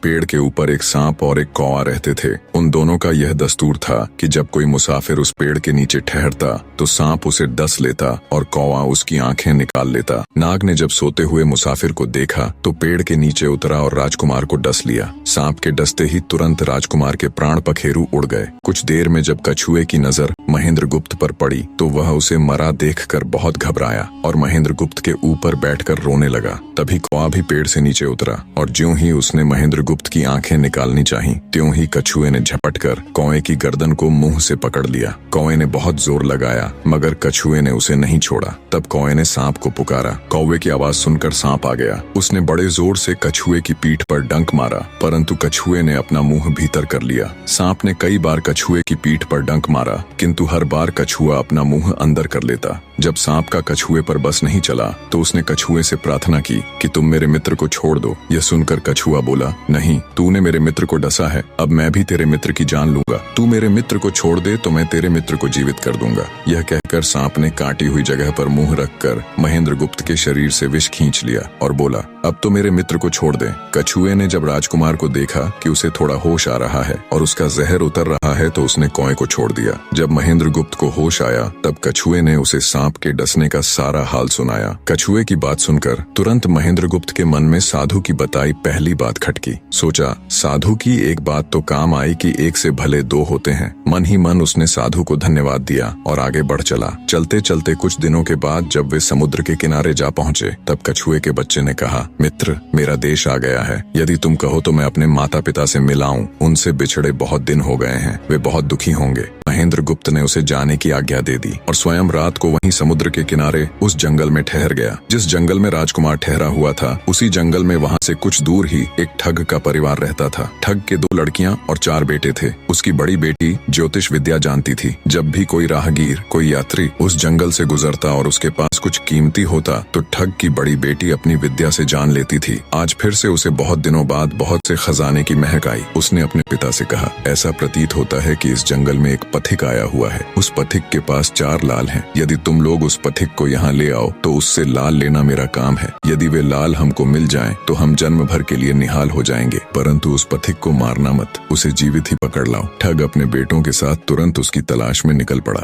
पेड़ के ऊपर एक सांप और एक कौवा रहते थे। उन दोनों का यह दस्तूर था कि जब कोई मुसाफिर उस पेड़ के नीचे ठहरता तो सांप उसे डस लेता और कौवा उसकी आंखें निकाल लेता। नाग ने जब सोते हुए मुसाफिर को देखा तो पेड़ के नीचे उतरा और राजकुमार को डस लिया। सांप के डसते ही तुरंत राजकुमार के प्राण पखेरु उड़ गए। कुछ देर में जब कछुए की नजर महेंद्र गुप्त पर पड़ी तो वह उसे मरा देखकर बहुत घबराया और महेंद्र गुप्त के ऊपर बैठकर रोने लगा। तभी कौवा भी पेड़ से नीचे उतरा और ज्यों ही उसने महेंद्र गुप्त की आंखें निकालनी चाही, त्यों ही कछुए ने झपटकर कौवे की गर्दन को मुंह से पकड़ लिया। कौवे ने बहुत जोर लगाया मगर कछुए ने उसे नहीं छोड़ा। तब कौवे ने सांप को पुकारा। कौवे की आवाज सुनकर सांप आ गया। उसने बड़े जोर से कछुए की पीठ पर डंक मारा, परंतु कछुए ने अपना मुंह भीतर कर लिया। सांप ने कई बार कछुए की पीठ पर डंक मारा, किंतु हर बार कछुआ अपना मुंह अंदर कर लेता। जब सांप का कछुए पर बस नहीं चला तो उसने कछुए से प्रार्थना की कि तुम मेरे मित्र को छोड़ दो। यह सुनकर कछुआ बोला, नहीं, तूने मेरे मित्र को डसा है, अब मैं भी तेरे मित्र की जान लूंगा। तू मेरे मित्र को छोड़ दे तो मैं तेरे मित्र को जीवित कर दूंगा। यह कहकर सांप ने काटी हुई जगह पर मुंह रखकर महेंद्र गुप्त के शरीर से विष खींच लिया और बोला, अब तो मेरे मित्र को छोड़ दे। कछुए ने जब राजकुमार को देखा कि उसे थोड़ा होश आ रहा है और उसका जहर उतर रहा है तो उसने कौवे को छोड़ दिया। जब महेंद्र गुप्त को होश आया तब कछुए ने उसे सांप के डसने का सारा हाल सुनाया। कछुए की बात सुनकर तुरंत महेंद्र गुप्त के मन में साधु की बताई पहली बात खटकी। सोचा, साधु की एक बात तो काम आई कि एक से भले दो होते हैं। मन ही मन उसने साधु को धन्यवाद दिया और आगे बढ़ चला। चलते चलते कुछ दिनों के बाद जब वे समुद्र के किनारे जा पहुंचे तब कछुए के बच्चे ने कहा, मित्र, मेरा देश आ गया है। यदि तुम कहो तो मैं अपने माता पिता से मिल आऊं। उनसे बिछड़े बहुत दिन हो गए हैं, वे बहुत दुखी होंगे। महेंद्र गुप्त ने उसे जाने की आज्ञा दे दी और स्वयं रात को वहीं समुद्र के किनारे उस जंगल में ठहर गया। जिस जंगल में राजकुमार ठहरा हुआ था उसी जंगल में वहां से कुछ दूर ही एक ठग का परिवार रहता था। ठग के 2 लड़कियां और 4 बेटे थे। उसकी बड़ी बेटी ज्योतिष विद्या जानती थी। जब भी कोई राहगीर, कोई यात्री उस जंगल से गुजरता और उसके पास कुछ कीमती होता तो ठग की बड़ी बेटी अपनी विद्या से जान लेती थी। आज फिर से उसे बहुत दिनों बाद बहुत से खजाने की महक आई। उसने अपने पिता से कहा, ऐसा प्रतीत होता है कि इस जंगल में एक पथिक आया हुआ है। उस पथिक के पास 4 लाल हैं। यदि तुम लोग उस पथिक को यहाँ ले आओ तो उससे लाल लेना मेरा काम है। यदि वे लाल हमको मिल जाएं तो हम जन्म भर के लिए निहाल हो जाएंगे, परंतु उस पथिक को मारना मत, उसे जीवित ही पकड़ लाओ। ठग अपने बेटों के साथ तुरंत उसकी तलाश में निकल पड़ा।